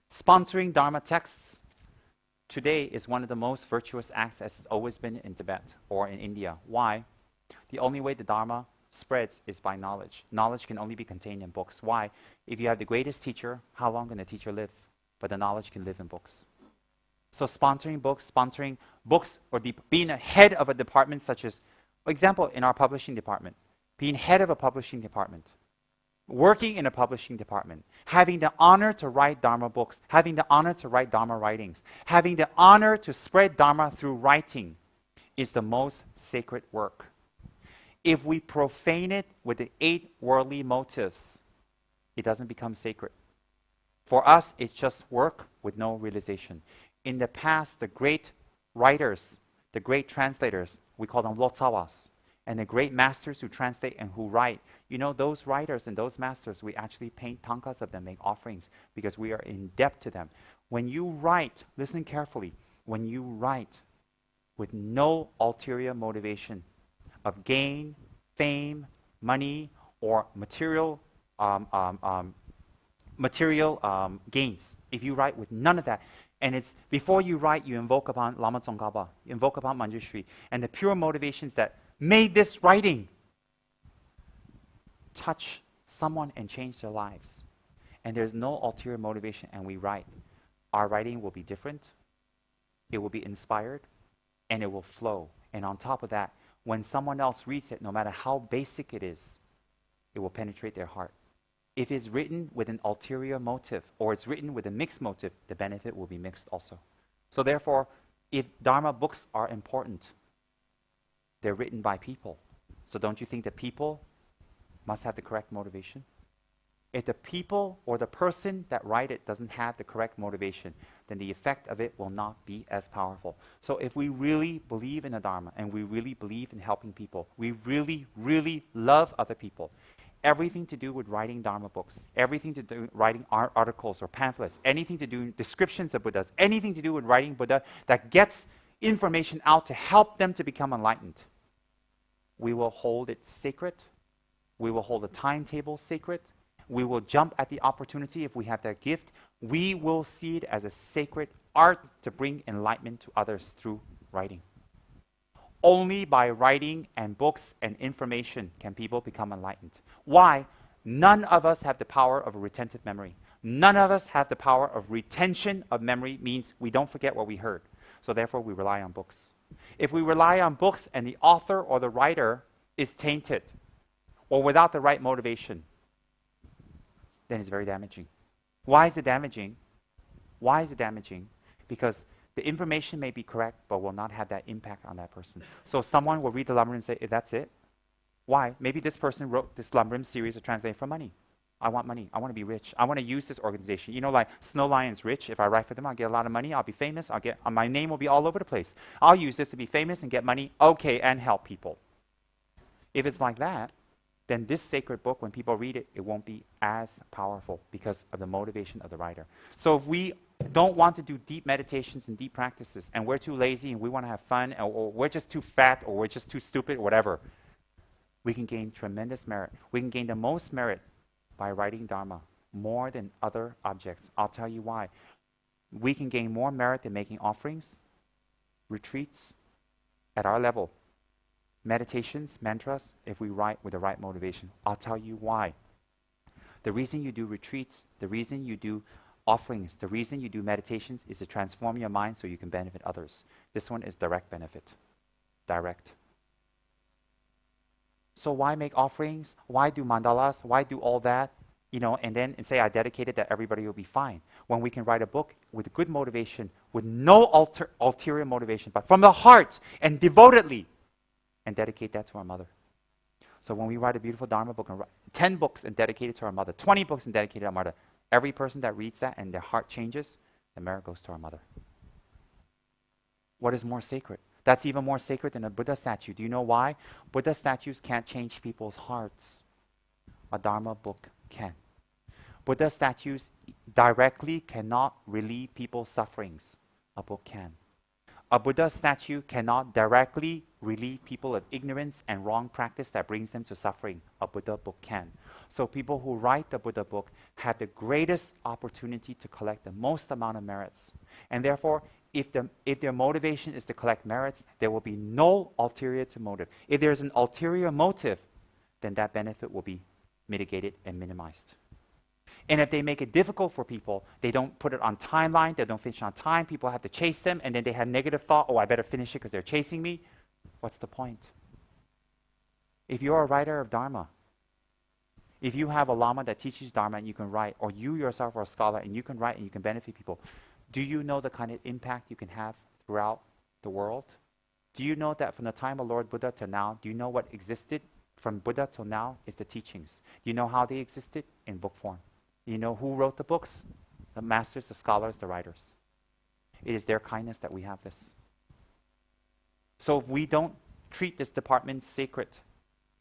Sponsoring Dharma texts today is one of the most virtuous acts as it's always been in Tibet or in India. Why? The only way the Dharma spreads is by knowledge. Knowledge can only be contained in books. Why? If you have the greatest teacher, how long can the teacher live? But the knowledge can live in books. So sponsoring books, or being a head of a department such as, for example, in our publishing department, being head of a publishing department, working in a publishing department, having the honor to write Dharma books, having the honor to write Dharma writings, having the honor to spread Dharma through writing is the most sacred work. If we profane it with the 8 worldly motives, it doesn't become sacred. For us, it's just work with no realization. In the past, the great writers, the great translators, we call them lotsawas, and the great masters who translate and who write, you know, those writers and those masters, we actually paint tankas of them, make offerings, because we are in debt to them. When you write, listen carefully, when you write with no ulterior motivation of gain, fame, money, or material gains, if you write with none of that, and it's before you write, you invoke upon Lama Tsongkhapa, you invoke upon Manjushri, and the pure motivations that made this writing touch someone and change their lives. And there's no ulterior motivation, and we write. Our writing will be different, it will be inspired, and it will flow. And on top of that, when someone else reads it, no matter how basic it is, it will penetrate their heart. If it's written with an ulterior motive, or it's written with a mixed motive, the benefit will be mixed also. So therefore, if Dharma books are important, they're written by people. So don't you think that people must have the correct motivation? If the people or the person that write it doesn't have the correct motivation, then the effect of it will not be as powerful. So if we really believe in the Dharma, and we really believe in helping people, we really, really love other people, everything to do with writing Dharma books, everything to do with writing articles or pamphlets, anything to do with descriptions of Buddhas, anything to do with writing Buddha that gets information out to help them to become enlightened, we will hold it sacred. We will hold the timetable sacred. We will jump at the opportunity if we have that gift. We will see it as a sacred art to bring enlightenment to others through writing. Only by writing and books and information can people become enlightened. Why? None of us have the power of a retentive memory. None of us have the power of retention of memory, means we don't forget what we heard. So therefore, we rely on books. If we rely on books and the author or the writer is tainted or without the right motivation, then it's very damaging. Why is it damaging? Why is it damaging? Because the information may be correct, but will not have that impact on that person. So someone will read the Lamrim and say, that's it? Why? Maybe this person wrote this Lamrim series of translating for money. I want money. I want to be rich. I want to use this organization. You know, like Snow Lion's rich. If I write for them, I'll get a lot of money. I'll be famous. My name will be all over the place. I'll use this to be famous and get money. Okay, and help people. If it's like that, then this sacred book, when people read it, it won't be as powerful because of the motivation of the writer. So if we don't want to do deep meditations and deep practices, and we're too lazy and we want to have fun, or we're just too fat, or we're just too stupid, or whatever, we can gain tremendous merit. We can gain the most merit by writing Dharma more than other objects. I'll tell you why. We can gain more merit than making offerings, retreats at our level, meditations, mantras, if we write with the right motivation. I'll tell you why. The reason you do retreats, the reason you do offerings, the reason you do meditations is to transform your mind so you can benefit others. This one is direct benefit. Direct. So why make offerings? Why do mandalas? Why do all that? You know, and then say I dedicated that everybody will be fine. When we can write a book with good motivation, with no ulterior motivation, but from the heart and devotedly, and dedicate that to our mother. So when we write a beautiful Dharma book, and 10 books and dedicate it to our mother, 20 books and dedicate it to our mother, every person that reads that and their heart changes, the merit goes to our mother. What is more sacred? That's even more sacred than a Buddha statue. Do you know why? Buddha statues can't change people's hearts. A Dharma book can. Buddha statues directly cannot relieve people's sufferings. A book can. A Buddha statue cannot directly relieve people of ignorance and wrong practice that brings them to suffering. A Buddha book can. So people who write the Buddha book have the greatest opportunity to collect the most amount of merits. And therefore, if their motivation is to collect merits, there will be no ulterior motive. If there's an ulterior motive, then that benefit will be mitigated and minimized. And if they make it difficult for people, they don't put it on timeline, they don't finish on time, people have to chase them, and then they have negative thought, oh, I better finish it because they're chasing me. What's the point? If you're a writer of Dharma, if you have a Lama that teaches Dharma and you can write, or you yourself are a scholar and you can write and you can benefit people, do you know the kind of impact you can have throughout the world? Do you know that from the time of Lord Buddha to now, do you know what existed from Buddha till now is the teachings? Do you know how they existed? In book form. Do you know who wrote the books? The masters, the scholars, the writers. It is their kindness that we have this. So if we don't treat this department sacred,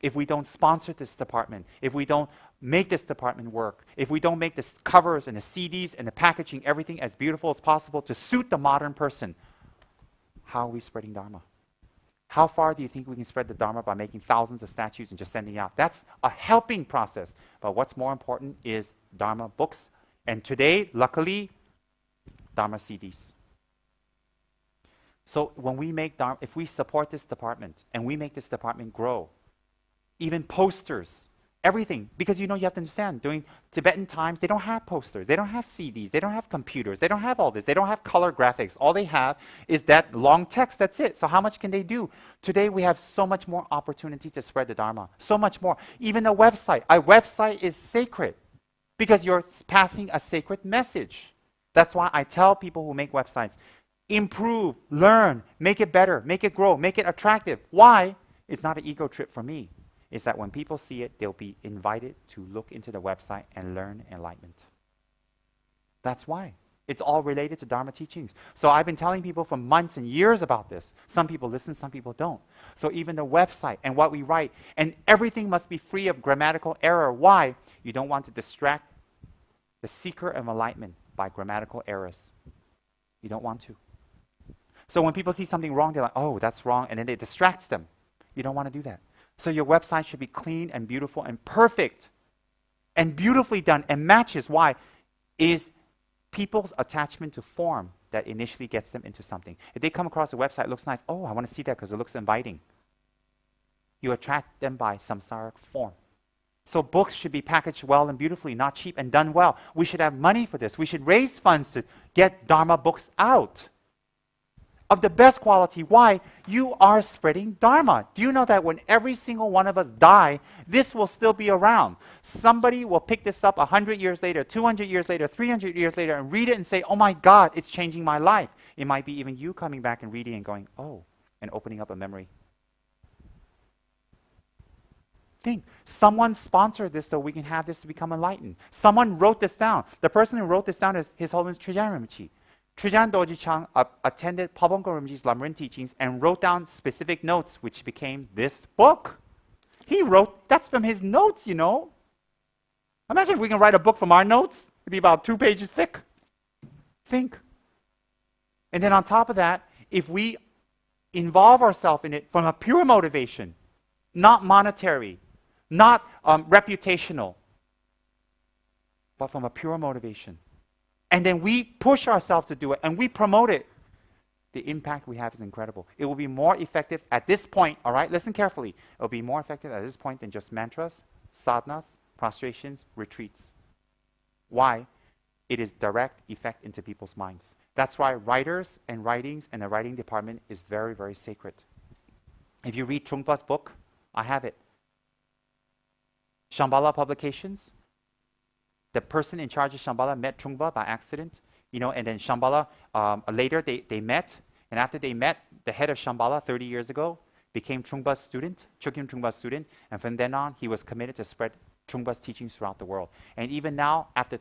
if we don't sponsor this department, if we don't make this department work, if we don't make the covers and the CDs and the packaging, everything as beautiful as possible to suit the modern person, how are we spreading Dharma? How far do you think we can spread the Dharma by making thousands of statues and just sending out? That's a helping process. But what's more important is Dharma books. And today, luckily, Dharma CDs. So when we make Dharma, if we support this department and we make this department grow, even posters, everything, because you have to understand, during Tibetan times, they don't have posters, they don't have CDs, they don't have computers, they don't have all this, they don't have color graphics. All they have is that long text, that's it. So how much can they do? Today we have so much more opportunity to spread the Dharma, so much more. Even a website is sacred because you're passing a sacred message. That's why I tell people who make websites, improve, learn, make it better, make it grow, make it attractive. Why? It's not an ego trip for me. It's that when people see it, they'll be invited to look into the website and learn enlightenment. That's why. It's all related to Dharma teachings. So I've been telling people for months and years about this. Some people listen, some people don't. So even the website and what we write, and everything must be free of grammatical error. Why? You don't want to distract the seeker of enlightenment by grammatical errors. You don't want to. So when people see something wrong, they're like, oh, that's wrong, and then it distracts them. You don't want to do that. So your website should be clean and beautiful and perfect and beautifully done and matches. Why? Is people's attachment to form that initially gets them into something. If they come across a website, it looks nice. Oh, I want to see that because it looks inviting. You attract them by samsaric form. So books should be packaged well and beautifully, not cheap, and done well. We should have money for this. We should raise funds to get Dharma books out of the best quality. Why? You are spreading Dharma. Do you know that when every single one of us die, this will still be around? Somebody will pick this up 100 years later, 200 years later, 300 years later, and read it and say, oh my God, it's changing my life. It might be even you coming back and reading and going, oh, and opening up a memory. Think, someone sponsored this so we can have this to become enlightened. Someone wrote this down. The person who wrote this down is His Holiness Trijang Rinpoche. Trijang Dorji Chang attended Pabongko Rinpoche's Lamrim teachings and wrote down specific notes, which became this book. He wrote, that's from his notes, Imagine if we can write a book from our notes. It'd be about 2 pages thick. Think. And then on top of that, if we involve ourselves in it from a pure motivation, not monetary, not reputational, but from a pure motivation, and then we push ourselves to do it, and we promote it, the impact we have is incredible. It will be more effective at this point, all right? Listen carefully. It will be more effective at this point than just mantras, sadhanas, prostrations, retreats. Why? It is direct effect into people's minds. That's why writers and writings and the writing department is very, very sacred. If you read Trungpa's book, I have it. Shambhala Publications, the person in charge of Shambhala met Trungpa by accident, and then Shambhala, later they met, and after they met, the head of Shambhala 30 years ago became Trungpa's student, Chogyam Trungpa's student, and from then on, he was committed to spread Trungpa's teachings throughout the world. And even now, after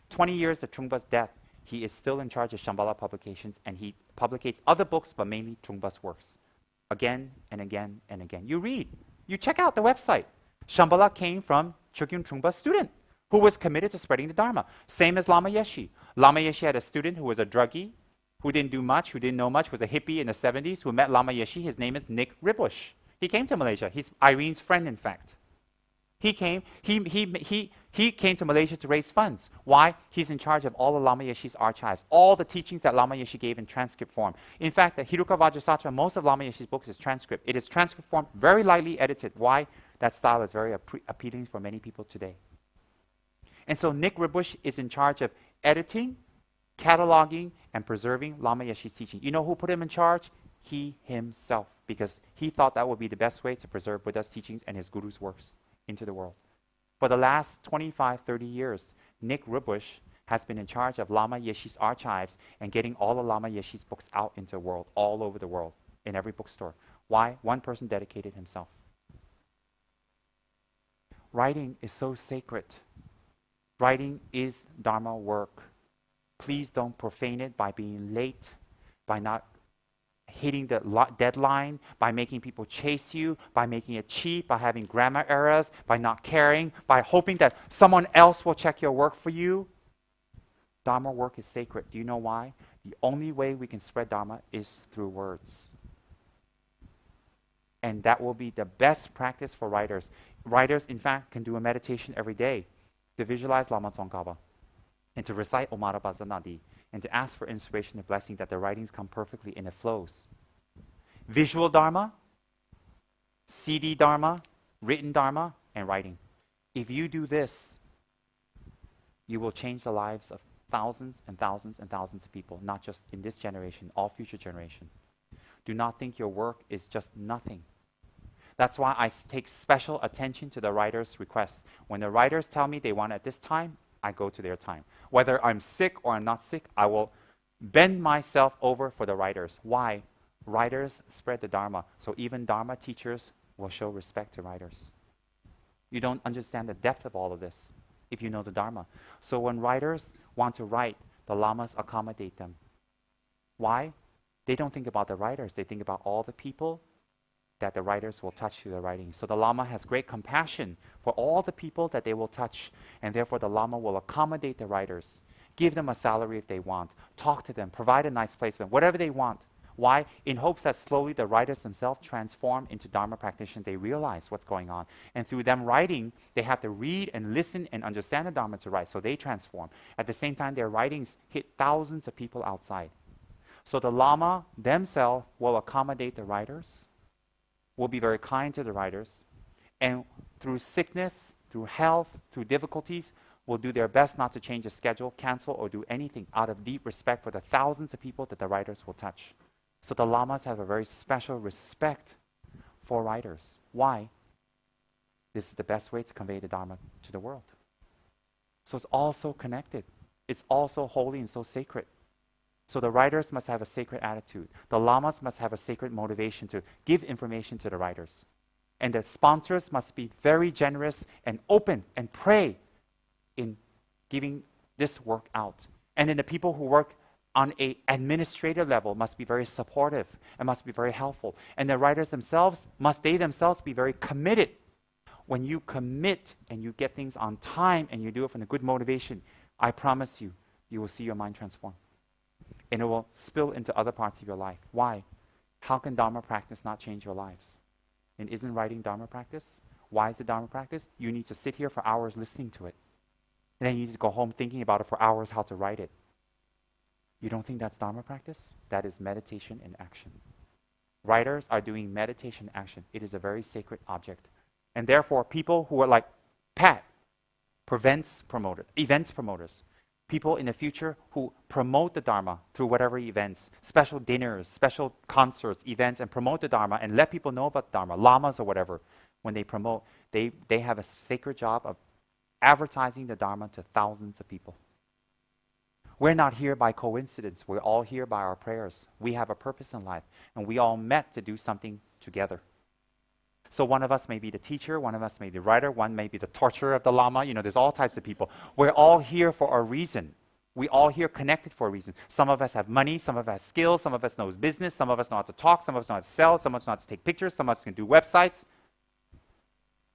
20 years of Trungpa's death, he is still in charge of Shambhala Publications, and he publicates other books, but mainly Trungpa's works. Again and again and again. You read, you check out the website. Shambhala came from Chogyam Trungpa's student, who was committed to spreading the Dharma. Same as Lama Yeshe. Lama Yeshe had a student who was a druggie, who didn't do much, who didn't know much, was a hippie in the 70s, who met Lama Yeshe. His name is Rinpoche. He came to Malaysia. He's Irene's friend, in fact. He came to Malaysia to raise funds. Why? He's in charge of all the Lama Yeshe's archives, all the teachings that Lama Yeshe gave in transcript form. In fact, the Hiruka Vajrasattva, most of Lama Yeshe's books is transcript. It is transcript form, very lightly edited. Why? That style is very appealing for many people today. And so Nick Rinpoche is in charge of editing, cataloging, and preserving Lama Yeshe's teaching. You know who put him in charge? He himself, because he thought that would be the best way to preserve Buddha's teachings and his guru's works into the world. For the last 25, 30 years, Nick Rinpoche has been in charge of Lama Yeshe's archives and getting all the Lama Yeshe's books out into the world, all over the world, in every bookstore. Why? One person dedicated himself. Writing is so sacred. Writing is Dharma work. Please don't profane it by being late, by not hitting the deadline, by making people chase you, by making it cheap, by having grammar errors, by not caring, by hoping that someone else will check your work for you. Dharma work is sacred. Do you know why? The only way we can spread Dharma is through words. And that will be the best practice for writers. Writers, in fact, can do a meditation every day to visualize Lama Tsongkhapa and to recite Omara Bazanadi, and to ask for inspiration and blessing that the writings come perfectly and it flows. Visual Dharma, CD Dharma, written Dharma, and writing. If you do this, you will change the lives of thousands and thousands and thousands of people, not just in this generation, all future generations. Do not think your work is just nothing. That's why I take special attention to the writer's requests. When the writers tell me they want at this time, I go to their time. Whether I'm sick or I'm not sick, I will bend myself over for the writers. Why? Writers spread the Dharma, so even Dharma teachers will show respect to writers. You don't understand the depth of all of this if you know the Dharma. So when writers want to write, the Lamas accommodate them. Why? They don't think about the writers, they think about all the people that the writers will touch through the writing. So the Lama has great compassion for all the people that they will touch, and therefore the Lama will accommodate the writers, give them a salary if they want, talk to them, provide a nice place for them, whatever they want. Why? In hopes that slowly the writers themselves transform into Dharma practitioners. They realize what's going on. And through them writing, they have to read and listen and understand the Dharma to write, so they transform. At the same time, their writings hit thousands of people outside. So the Lama themselves will accommodate the writers, will be very kind to the writers, and through sickness, through health, through difficulties, will do their best not to change the schedule, cancel, or do anything out of deep respect for the thousands of people that the writers will touch. So the Lamas have a very special respect for writers. Why? This is the best way to convey the Dharma to the world. So it's all so connected. It's all so holy and so sacred. So the writers must have a sacred attitude. The Lamas must have a sacred motivation to give information to the writers. And the sponsors must be very generous and open and pray in giving this work out. And then the people who work on an administrative level must be very supportive and must be very helpful. And the writers themselves must be very committed. When you commit and you get things on time and you do it from a good motivation, I promise you, you will see your mind transform. And it will spill into other parts of your life. Why? How can Dharma practice not change your lives? And isn't writing Dharma practice? Why is it Dharma practice? You need to sit here for hours listening to it. And then you need to go home thinking about it for hours how to write it. You don't think that's Dharma practice? That is meditation in action. Writers are doing meditation in action. It is a very sacred object. And therefore, people who are like Pat, events promoters, people in the future who promote the Dharma through whatever events, special dinners, special concerts, events, and promote the Dharma and let people know about Dharma, lamas or whatever. When they promote, they have a sacred job of advertising the Dharma to thousands of people. We're not here by coincidence. We're all here by our prayers. We have a purpose in life, and we all met to do something together. So one of us may be the teacher, one of us may be the writer, one may be the torturer of the Lama. You know, there's all types of people. We're all here for a reason. We all here connected for a reason. Some of us have money, some of us have skills, some of us knows business, some of us know how to talk, some of us know how to sell, some of us know how to take pictures, some of us can do websites.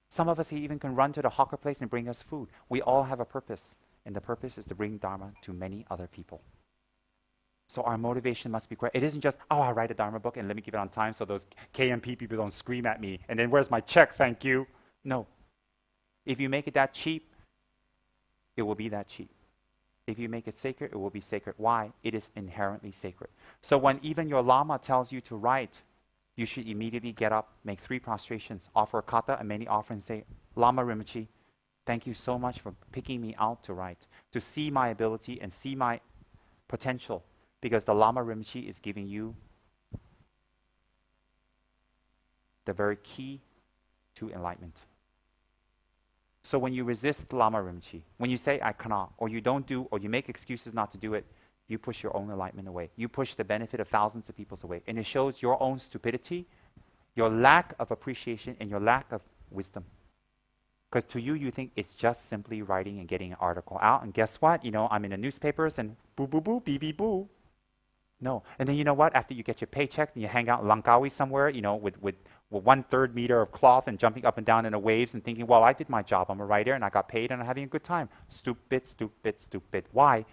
Some of us even can run to the hawker place and bring us food. We all have a purpose, and the purpose is to bring Dharma to many other people. So our motivation must be great. It isn't just, oh, I'll write a Dharma book and let me give it on time so those KMP people don't scream at me. And then where's my check, thank you? No. If you make it that cheap, it will be that cheap. If you make it sacred, it will be sacred. Why? It is inherently sacred. So when even your Lama tells you to write, you should immediately get up, make 3 prostrations, offer a kata and many offerings, say, Lama Rinpoche, thank you so much for picking me out to write, to see my ability and see my potential, because the Lama Rinpoche is giving you the very key to enlightenment. So when you resist Lama Rinpoche, when you say, I cannot, or you don't do, or you make excuses not to do it, you push your own enlightenment away. You push the benefit of thousands of people away. And it shows your own stupidity, your lack of appreciation, and your lack of wisdom. Because to you, you think it's just simply writing and getting an article out. And guess what? I'm in the newspapers and boo, boo, boo, bee, bee, boo. No. And then you know what? After you get your paycheck and you hang out in Langkawi somewhere, with 1/3 meter of cloth and jumping up and down in the waves and thinking, well, I did my job. I'm a writer and I got paid and I'm having a good time. Stupid, stupid, stupid. Why?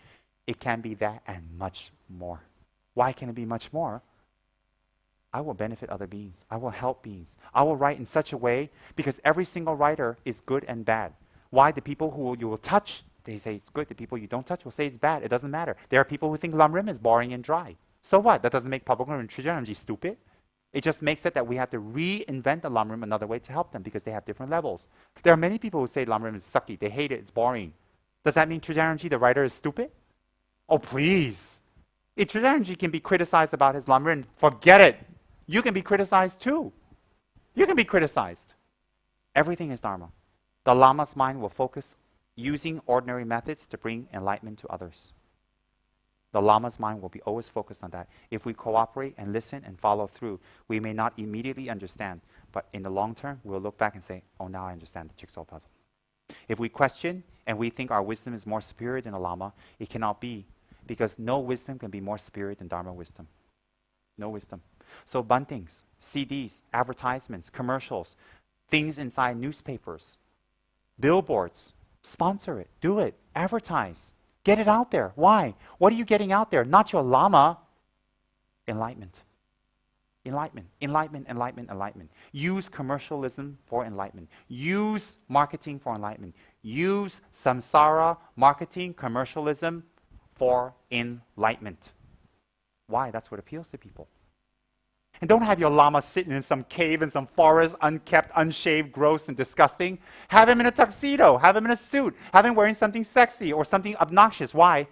It can be that and much more. Why can it be much more? I will benefit other beings. I will help beings. I will write in such a way, because every single writer is good and bad. Why? The people who you will touch, they say it's good. The people you don't touch will say it's bad. It doesn't matter. There are people who think Lamrim is boring and dry. So what? That doesn't make Pabongam and Trijanamji stupid. It just makes it that we have to reinvent the Lamrim another way to help them, because they have different levels. There are many people who say Lamrim is sucky. They hate it. It's boring. Does that mean Trijanamji, the writer, is stupid? Oh, please. If Trijanamji can be criticized about his Lamrim, forget it. You can be criticized too. You can be criticized. Everything is Dharma. The Lama's mind will focus using ordinary methods to bring enlightenment to others. The Lama's mind will be always focused on that. If we cooperate and listen and follow through, we may not immediately understand, but in the long term, we'll look back and say, oh, now I understand the jigsaw puzzle. If we question and we think our wisdom is more superior than the Lama, it cannot be, because no wisdom can be more superior than Dharma wisdom. No wisdom. So buntings, CDs, advertisements, commercials, things inside newspapers, billboards, sponsor it, do it, advertise, get it out there. Why? What are you getting out there? Not your Lama. Enlightenment. Enlightenment, enlightenment, enlightenment, enlightenment. Use commercialism for enlightenment. Use marketing for enlightenment. Use samsara, marketing, commercialism for enlightenment. Why? That's what appeals to people. And don't have your Lama sitting in some cave in some forest, unkept, unshaved, gross, and disgusting. Have him in a tuxedo. Have him in a suit. Have him wearing something sexy or something obnoxious. Why?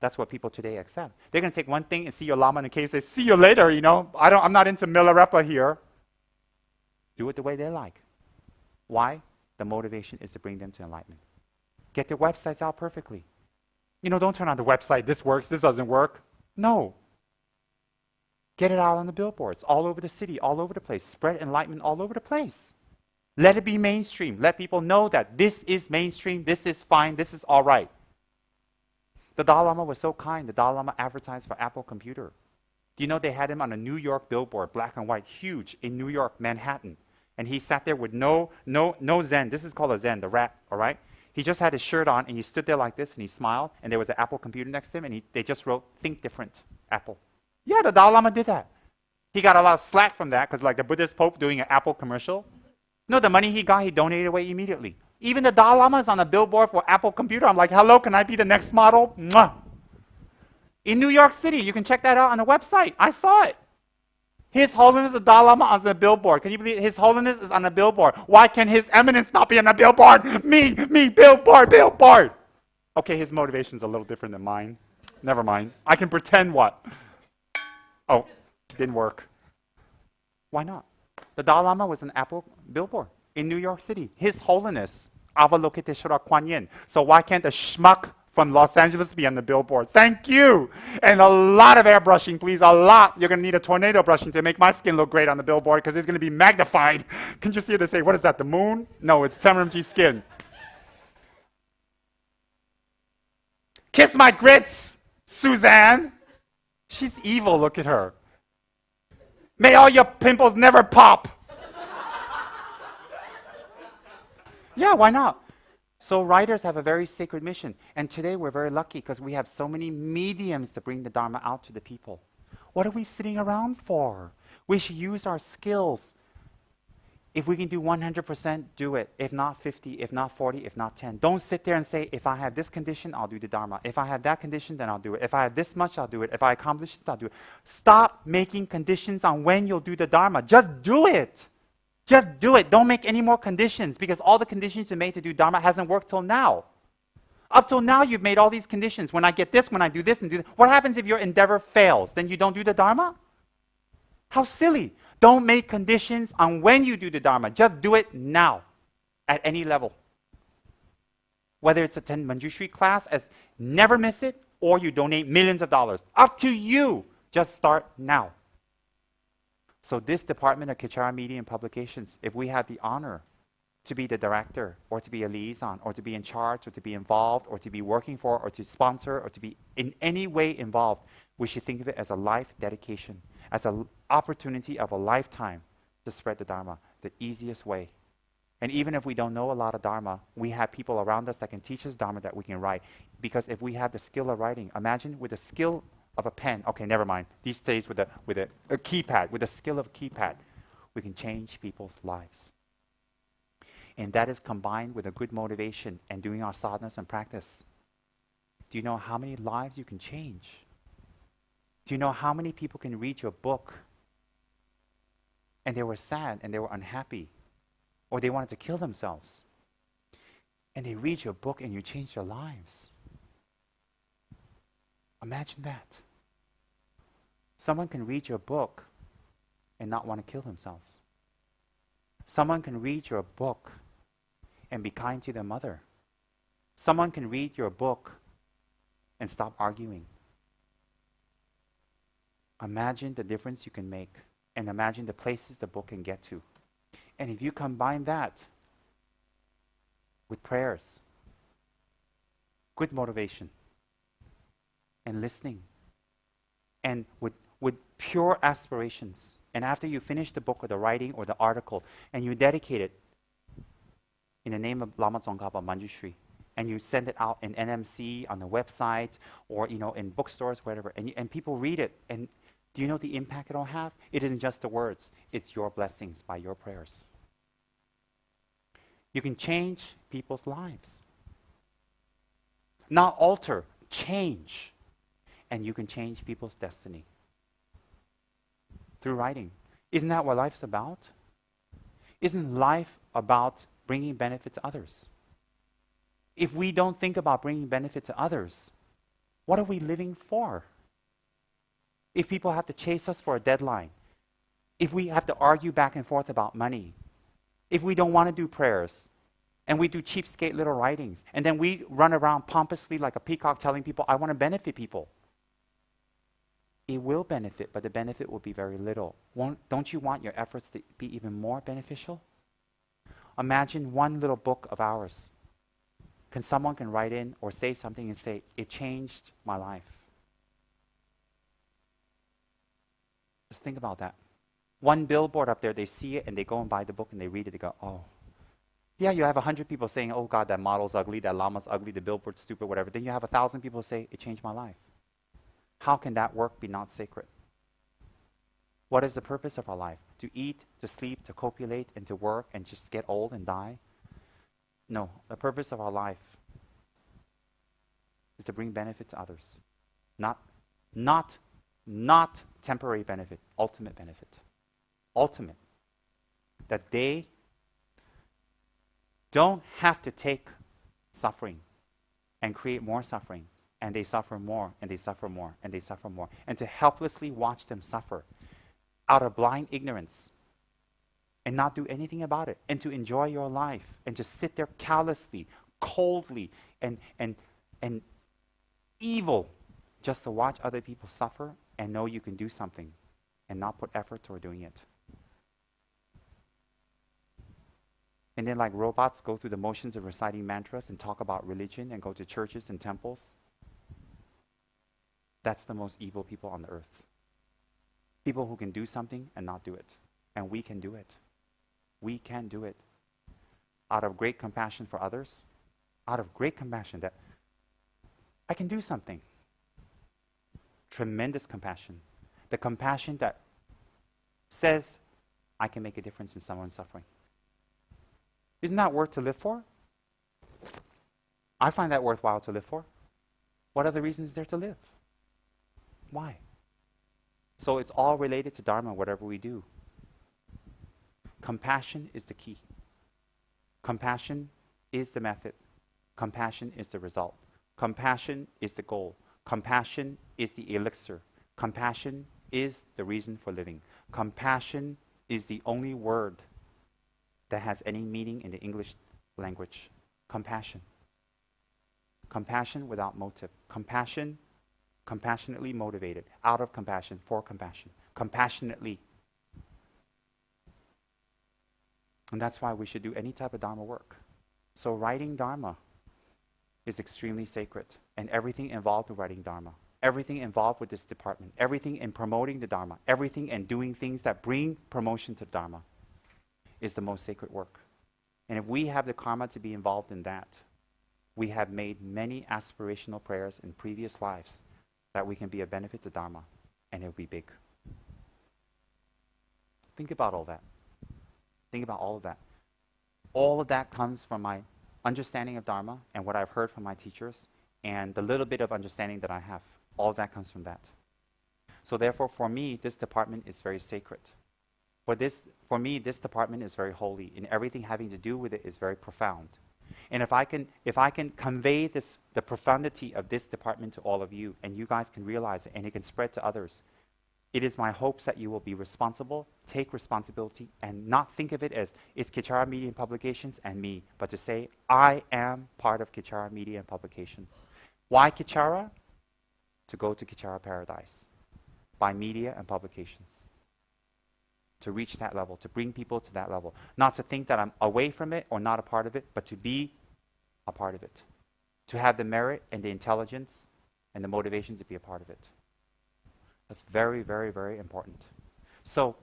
That's what people today accept. They're going to take one thing and see your Lama in the cave and say, see you later, I'm not into Milarepa here. Do it the way they like. Why? The motivation is to bring them to enlightenment. Get their websites out perfectly. Don't turn on the website, this works, this doesn't work. No. Get it out on the billboards, all over the city, all over the place. Spread enlightenment all over the place. Let it be mainstream. Let people know that this is mainstream, this is fine, this is all right. The Dalai Lama was so kind. The Dalai Lama advertised for Apple Computer. Do you know they had him on a New York billboard, black and white, huge, in New York, Manhattan. And he sat there with no Zen. This is called a Zen, the rat, all right? He just had his shirt on, and he stood there like this, and he smiled, and there was an Apple Computer next to him, and they just wrote, think different, Apple. Yeah, the Dalai Lama did that. He got a lot of slack from that, because like the Buddhist Pope doing an Apple commercial. No, the money he got, he donated away immediately. Even the Dalai Lama is on a billboard for Apple Computer. I'm like, hello, can I be the next model? Mwah. In New York City, you can check that out on the website. I saw it. His Holiness the Dalai Lama on the billboard. Can you believe it? His Holiness is on a billboard? Why can His Eminence not be on a billboard? Me, billboard. Okay, his motivation's a little different than mine. Never mind. I can pretend what? Oh, didn't work. Why not? The Dalai Lama was an Apple billboard in New York City. His Holiness, Avalokiteshvara Kuan Yin. So why can't the schmuck from Los Angeles be on the billboard? Thank you. And a lot of airbrushing, please, a lot. You're going to need a tornado brushing to make my skin look great on the billboard, because it's going to be magnified. Can you see it? They say, what is that, the moon? No, it's Tsem skin. Kiss my grits, Suzanne. She's evil, look at her. May all your pimples never pop. Yeah, why not? So writers have a very sacred mission. And today we're very lucky because we have so many mediums to bring the Dharma out to the people. What are we sitting around for? We should use our skills. If we can do 100%, do it. If not 50, if not 40, if not 10. Don't sit there and say, if I have this condition, I'll do the Dharma. If I have that condition, then I'll do it. If I have this much, I'll do it. If I accomplish this, I'll do it. Stop making conditions on when you'll do the Dharma. Just do it. Just do it. Don't make any more conditions, because all the conditions you made to do Dharma hasn't worked till now. Up till now, you've made all these conditions. When I get this, when I do this, and do this. What happens if your endeavor fails? Then you don't do the Dharma? How silly. Don't make conditions on when you do the Dharma. Just do it now, at any level. Whether it's a 10 Manjushri class, as never miss it, or you donate millions of dollars. Up to you. Just start now. So this department of Kichara Media and Publications, if we have the honor to be the director, or to be a liaison, or to be in charge, or to be involved, or to be working for, or to sponsor, or to be in any way involved, we should think of it as a life dedication, as an opportunity of a lifetime to spread the Dharma, the easiest way. And even if we don't know a lot of Dharma, we have people around us that can teach us Dharma that we can write. Because if we have the skill of writing, imagine with the skill of a pen, okay, never mind, these days with a keypad, with the skill of a keypad, we can change people's lives. And that is combined with a good motivation and doing our sadhanas and practice. Do you know how many lives you can change? Do you know how many people can read your book and they were sad and they were unhappy, or they wanted to kill themselves, and they read your book and you change their lives? Imagine that. Someone can read your book and not want to kill themselves. Someone can read your book and be kind to their mother. Someone can read your book and stop arguing. Imagine the difference you can make, and imagine the places the book can get to. And if you combine that with prayers, good motivation, and listening, and with pure aspirations, and after you finish the book or the writing or the article, and you dedicate it in the name of Lama Tsongkhapa Manjushri, and you send it out in NMC, on the website, or in bookstores, whatever, and people read it, and do you know the impact it'll have? It isn't just the words, it's your blessings by your prayers. You can change people's lives. Not alter, change. And you can change people's destiny through writing. Isn't that what life's about? Isn't life about bringing benefit to others? If we don't think about bringing benefit to others, what are we living for? If people have to chase us for a deadline, if we have to argue back and forth about money, if we don't want to do prayers, and we do cheapskate little writings, and then we run around pompously like a peacock telling people, I want to benefit people. It will benefit, but the benefit will be very little. Don't you want your efforts to be even more beneficial? Imagine one little book of ours. Someone can write in or say something and say, it changed my life. Just think about that. One billboard up there, they see it and they go and buy the book and they read it, they go, oh. Yeah, you have 100 people saying, oh God, that model's ugly, that llama's ugly, the billboard's stupid, whatever. Then you have 1,000 people say, it changed my life. How can that work be not sacred? What is the purpose of our life? To eat, to sleep, to copulate, and to work, and just get old and die? No, the purpose of our life is to bring benefit to others. Not temporary benefit, ultimate benefit. Ultimate. That they don't have to take suffering and create more suffering, and they suffer more, and they suffer more, and they suffer more, and to helplessly watch them suffer out of blind ignorance and not do anything about it, and to enjoy your life and to sit there callously, coldly, and evil just to watch other people suffer and know you can do something and not put effort toward doing it. And then like robots go through the motions of reciting mantras and talk about religion and go to churches and temples. That's the most evil people on the earth. People who can do something and not do it. And we can do it. We can do it. Out of great compassion for others, out of great compassion that I can do something. Tremendous compassion. The compassion that says, I can make a difference in someone's suffering. Isn't that worth to live for? I find that worthwhile to live for. What other reasons is there to live? Why? So it's all related to Dharma, whatever we do. Compassion is the key. Compassion is the method. Compassion is the result. Compassion is the goal. Compassion is the elixir. Compassion is the reason for living. Compassion is the only word that has any meaning in the English language. Compassion. Compassion without motive. Compassion, compassionately motivated. Out of compassion, for compassion. Compassionately. And that's why we should do any type of Dharma work. So writing Dharma is extremely sacred. And everything involved with writing Dharma, everything involved with this department, everything in promoting the Dharma, everything in doing things that bring promotion to Dharma is the most sacred work. And if we have the karma to be involved in that, we have made many aspirational prayers in previous lives that we can be a benefit to Dharma, and it'll be big. Think about all that. Think about all of that. All of that comes from my understanding of Dharma and what I've heard from my teachers and the little bit of understanding that I have. All of that comes from that. So therefore, for me, this department is very sacred. For me, this department is very holy, and everything having to do with it is very profound. And if I can convey the profundity of this department to all of you, and you guys can realize it, and it can spread to others, it is my hopes that you will be responsible, take responsibility, and not think of it as it's Kichara Media and Publications and me, but to say, I am part of Kichara Media and Publications. Why Kichara? To go to Kichara Paradise by media and publications. To reach that level, to bring people to that level. Not to think that I'm away from it or not a part of it, but to be a part of it. To have the merit and the intelligence and the motivation to be a part of it. That's very, very, very important. So,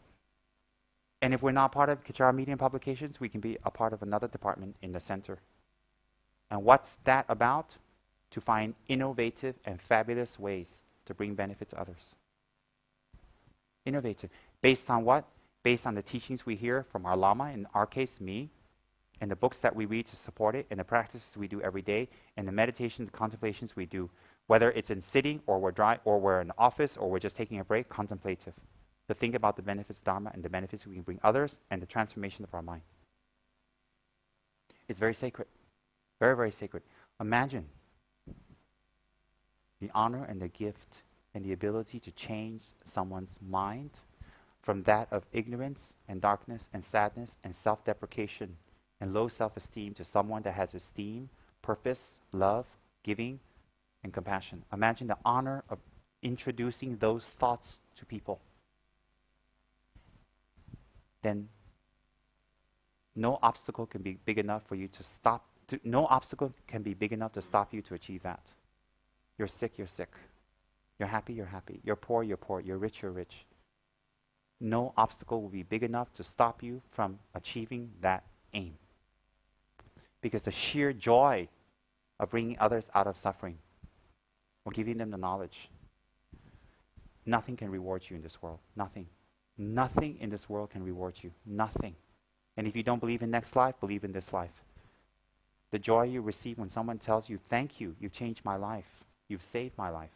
and if we're not part of Kichara Media and Publications, we can be a part of another department in the center. And what's that about? To find innovative and fabulous ways to bring benefit to others. Innovative. Based on what? Based on the teachings we hear from our Lama, in our case, me, and the books that we read to support it, and the practices we do every day, and the meditations, the contemplations we do, whether it's in sitting, or we're in the office, or we're just taking a break, contemplative. To think about the benefits of Dharma and the benefits we can bring others, and the transformation of our mind. It's very sacred. Very, very sacred. Imagine the honor and the gift and the ability to change someone's mind from that of ignorance and darkness and sadness and self-deprecation and low self-esteem to someone that has esteem, purpose, love, giving, and compassion. Imagine the honor of introducing those thoughts to people. Then no obstacle can be big enough for you to stop. No obstacle can be big enough to stop you to achieve that. You're sick, you're sick. You're happy, you're happy. You're poor, you're poor. You're rich, you're rich. No obstacle will be big enough to stop you from achieving that aim. Because the sheer joy of bringing others out of suffering or giving them the knowledge, nothing can reward you in this world. Nothing. Nothing in this world can reward you. Nothing. And if you don't believe in next life, believe in this life. The joy you receive when someone tells you, thank you, you've changed my life. You've saved my life.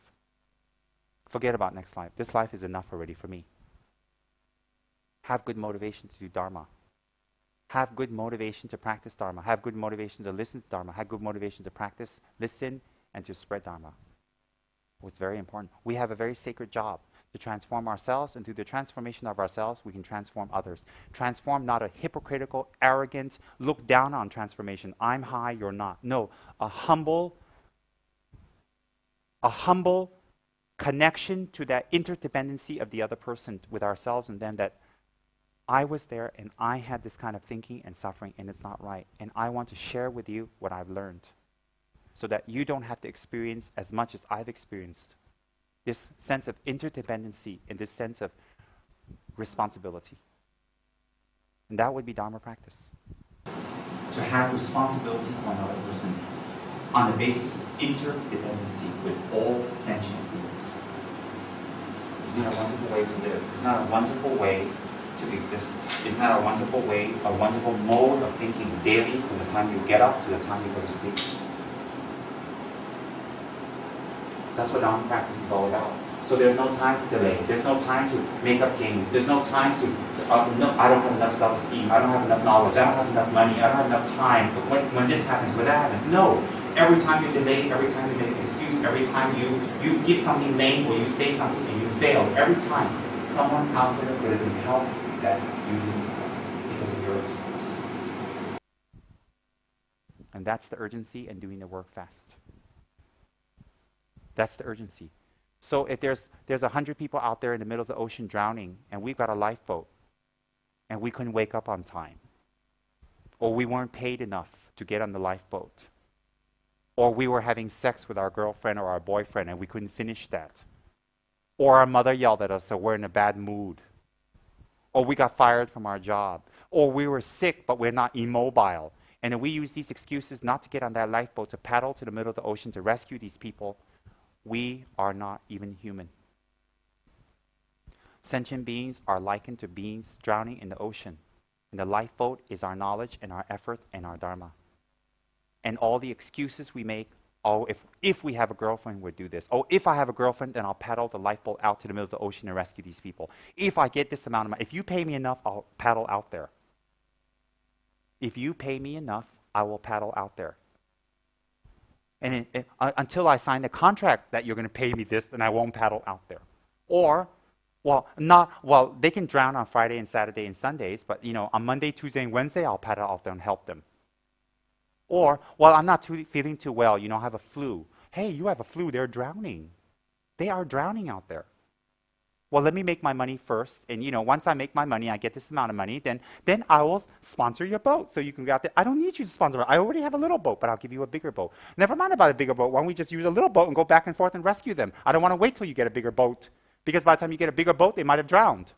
Forget about next life. This life is enough already for me. Have good motivation to do Dharma. Have good motivation to practice Dharma. Have good motivation to listen to Dharma. Have good motivation to practice, listen, and to spread Dharma. It's very important. We have a very sacred job to transform ourselves, and through the transformation of ourselves, we can transform others. Transform not a hypocritical, arrogant, look down on transformation. I'm high, you're not. No, a humble connection to that interdependency of the other person with ourselves and them, that I was there and I had this kind of thinking and suffering and it's not right. And I want to share with you what I've learned so that you don't have to experience as much as I've experienced. This sense of interdependency and this sense of responsibility. And that would be Dharma practice. To have responsibility for another person on the basis of interdependency with all sentient beings. Isn't that a wonderful way to live? Isn't that a wonderful way to exist. Isn't that a wonderful way, a wonderful mode of thinking daily from the time you get up to the time you go to sleep? That's what Dharma practice is all about. So there's no time to delay. There's no time to make up games. There's no time to, no, I don't have enough self-esteem. I don't have enough knowledge. I don't have enough money. I don't have enough time. But when this happens, when that happens, no. Every time you delay, every time you make an excuse, every time you give something lame or you say something and you fail, every time someone out there would have been help that you need because of your excuse. And that's the urgency in doing the work fast. That's the urgency. So if there's 100 people out there in the middle of the ocean drowning and we've got a lifeboat and we couldn't wake up on time, or we weren't paid enough to get on the lifeboat, or we were having sex with our girlfriend or our boyfriend and we couldn't finish that, or our mother yelled at us so we're in a bad mood, or we got fired from our job, or we were sick but we're not immobile, and then we use these excuses not to get on that lifeboat to paddle to the middle of the ocean to rescue these people, we are not even human. Sentient beings are likened to beings drowning in the ocean. And the lifeboat is our knowledge and our effort and our Dharma. And all the excuses we make, oh, if we have a girlfriend, we'll do this. Oh, if I have a girlfriend, then I'll paddle the lifeboat out to the middle of the ocean and rescue these people. If I get this amount of money, if you pay me enough, I'll paddle out there. If you pay me enough, I will paddle out there. And until I sign the contract that you're going to pay me this, then I won't paddle out there. Or, they can drown on Friday and Saturday and Sundays, but on Monday, Tuesday, and Wednesday, I'll paddle out there and help them. Or, I'm not feeling too well, I have a flu. Hey, you have a flu, they're drowning. They are drowning out there. Well, let me make my money first, and once I make my money, I get this amount of money, then I will sponsor your boat so you can go out there. I don't need you to sponsor it. I already have a little boat, but I'll give you a bigger boat. Never mind about a bigger boat. Why don't we just use a little boat and go back and forth and rescue them? I don't want to wait till you get a bigger boat, because by the time you get a bigger boat, they might have drowned.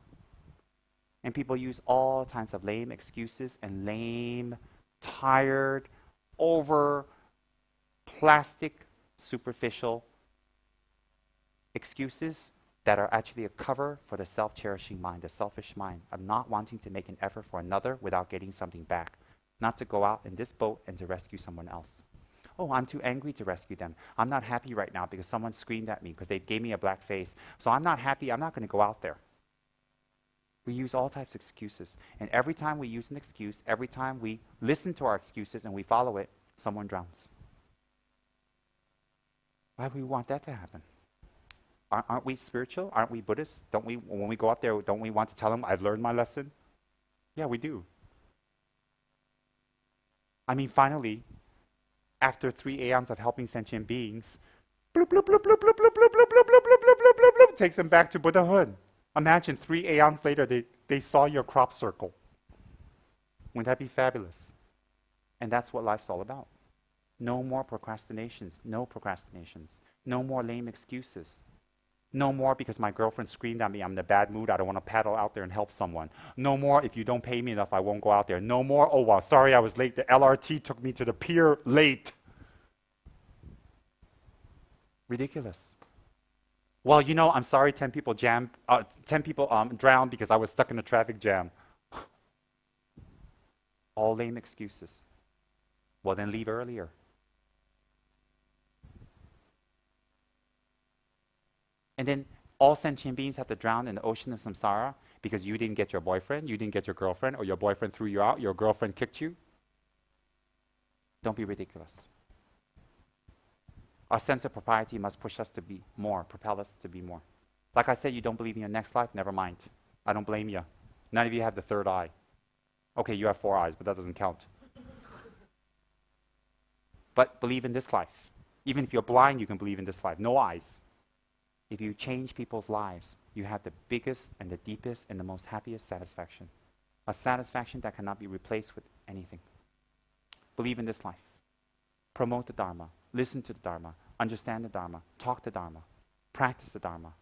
And people use all kinds of lame excuses and lame, tired, over, plastic, superficial excuses that are actually a cover for the self-cherishing mind, the selfish mind of not wanting to make an effort for another without getting something back, not to go out in this boat and to rescue someone else. Oh, I'm too angry to rescue them. I'm not happy right now because someone screamed at me because they gave me a black face. So I'm not happy. I'm not going to go out there. We use all types of excuses. And every time we use an excuse, every time we listen to our excuses and we follow it, someone drowns. Why would we want that to happen? Aren't we spiritual? Aren't we Buddhists? Don't we, when we go up there, don't we want to tell them, I've learned my lesson? Yeah, we do. I mean, finally, after 3 aeons of helping sentient beings, bloop, bloop, bloop, bloop, bloop, bloop, bloop, bloop, bloop, bloop, bloop, bloop, bloop, bloop, takes them back to Buddhahood. Imagine 3 aeons later, they saw your crop circle. Wouldn't that be fabulous? And that's what life's all about. No more procrastinations, no procrastinations. No more lame excuses. No more because my girlfriend screamed at me, I'm in a bad mood, I don't want to paddle out there and help someone. No more, if you don't pay me enough, I won't go out there. No more, oh wow, sorry I was late, the LRT took me to the pier late. Ridiculous. Well, I'm sorry 10 people drowned because I was stuck in a traffic jam. All lame excuses. Well, then leave earlier. And then all sentient beings have to drown in the ocean of samsara because you didn't get your boyfriend, you didn't get your girlfriend, or your boyfriend threw you out, your girlfriend kicked you. Don't be ridiculous. Our sense of propriety must push us to be more, propel us to be more. Like I said, you don't believe in your next life? Never mind. I don't blame you. None of you have the third eye. Okay, you have 4 eyes, but that doesn't count. But believe in this life. Even if you're blind, you can believe in this life. No eyes. If you change people's lives, you have the biggest and the deepest and the most happiest satisfaction. A satisfaction that cannot be replaced with anything. Believe in this life. Promote the Dharma. Listen to the Dharma. Understand the Dharma. Talk the Dharma. Practice the Dharma.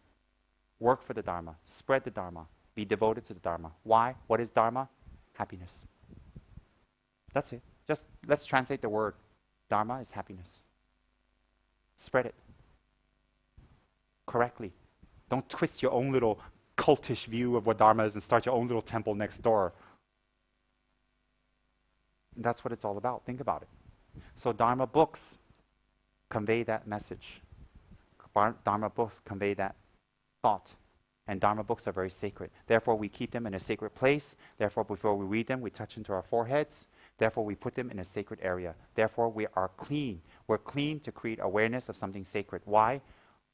Work for the Dharma. Spread the Dharma. Be devoted to the Dharma. Why? What is Dharma? Happiness. That's it. Just let's translate the word. Dharma is happiness. Spread it correctly. Don't twist your own little cultish view of what Dharma is and start your own little temple next door. And that's what it's all about. Think about it. So Dharma books convey that message. Dharma books convey that thought. And Dharma books are very sacred. Therefore, we keep them in a sacred place. Therefore, before we read them, we touch into our foreheads. Therefore, we put them in a sacred area. Therefore, we are clean. We're clean to create awareness of something sacred. Why?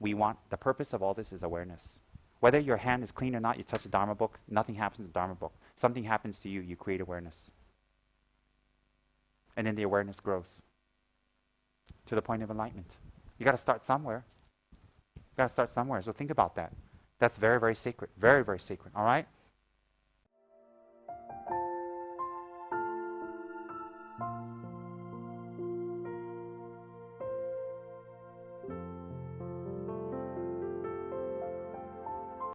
The purpose of all this is awareness. Whether your hand is clean or not, you touch a Dharma book, nothing happens in the Dharma book. Something happens to you, you create awareness. And then the awareness grows to the point of enlightenment. You got to start somewhere. You got to start somewhere. So think about that. That's very, very sacred. Very, very sacred. All right?